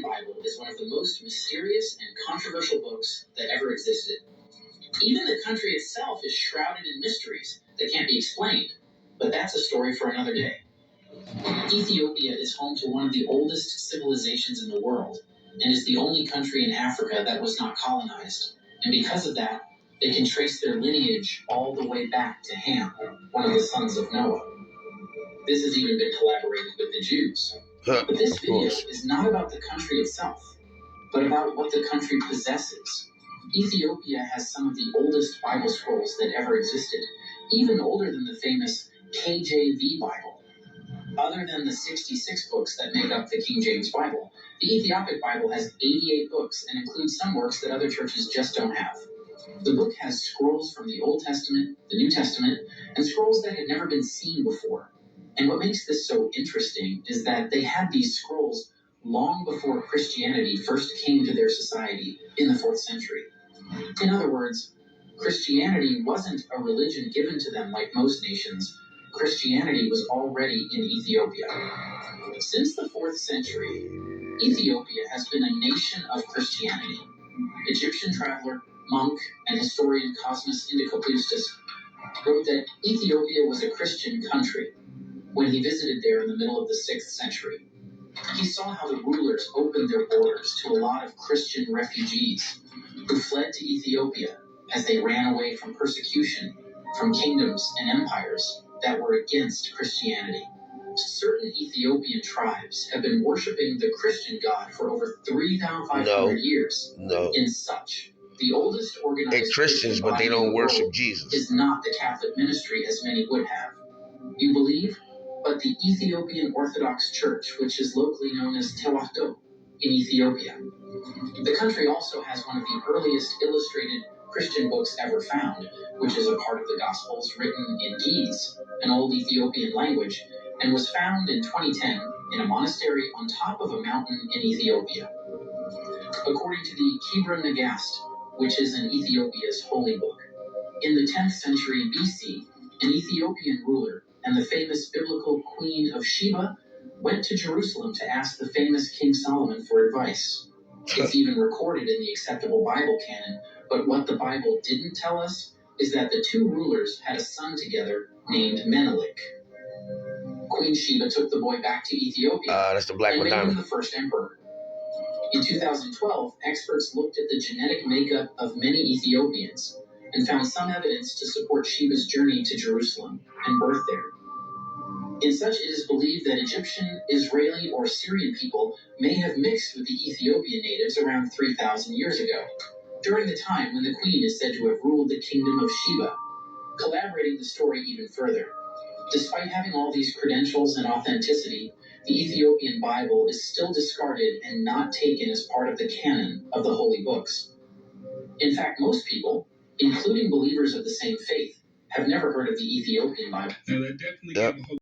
Ethiopian Bible is one of the most mysterious and controversial books that ever existed. Even the country itself is shrouded in mysteries that can't be explained, but that's a story for another day. Ethiopia is home to one of the oldest civilizations in the world, and is the only country in Africa that was not colonized. And because of that, they can trace their lineage all the way back to Ham, one of the sons of Noah. This has even been collaborated with the Jews. But this video is not about the country itself, but about what the country possesses. Ethiopia has some of the oldest Bible scrolls that ever existed, even older than the famous KJV Bible. Other than the 66 books that make up the King James Bible, the Ethiopic Bible has 88 books and includes some works that other churches just don't have. The book has scrolls from the Old Testament, the New Testament, and scrolls that had never been seen before. And what makes this so interesting is that they had these scrolls long before Christianity first came to their society in the 4th century. In other words, Christianity wasn't a religion given to them like most nations. Christianity was already in Ethiopia. Since the 4th century, Ethiopia has been a nation of Christianity. Egyptian traveler, monk, and historian Cosmas Indicopleustes wrote that Ethiopia was a Christian country when he visited there in the middle of the 6th century. He saw how the rulers opened their borders to a lot of Christian refugees who fled to Ethiopia as they ran away from persecution from kingdoms and empires that were against Christianity. Certain Ethiopian tribes have been worshiping the Christian God for over 3,500 years. In such, the oldest organized Christians, but they don't worship Jesus. Is not the Catholic ministry as many would have. You believe? But the Ethiopian Orthodox Church, which is locally known as Tewahdo in Ethiopia. The country also has one of the earliest illustrated Christian books ever found, which is a part of the Gospels written in Ge'ez, an old Ethiopian language, and was found in 2010 in a monastery on top of a mountain in Ethiopia. According to the Kebra Nagast, which is in Ethiopia's holy book, in the 10th century BC, an Ethiopian ruler and the famous biblical Queen of Sheba went to Jerusalem to ask the famous King Solomon for advice. It's even recorded in the acceptable Bible canon, but what the Bible didn't tell us is that the two rulers had a son together named Menelik. Queen Sheba took the boy back to Ethiopia that's the Black and made Madonna. him the first emperor. In 2012, experts looked at the genetic makeup of many Ethiopians and found some evidence to support Sheba's journey to Jerusalem and birth there. In such, it is believed that Egyptian, Israeli, or Syrian people may have mixed with the Ethiopian natives around 3,000 years ago, during the time when the queen is said to have ruled the kingdom of Sheba, collaborating the story even further. Despite having all these credentials and authenticity, the Ethiopian Bible is still discarded and not taken as part of the canon of the holy books. In fact, most people, including believers of the same faith, have never heard of the Ethiopian Bible. Now, that definitely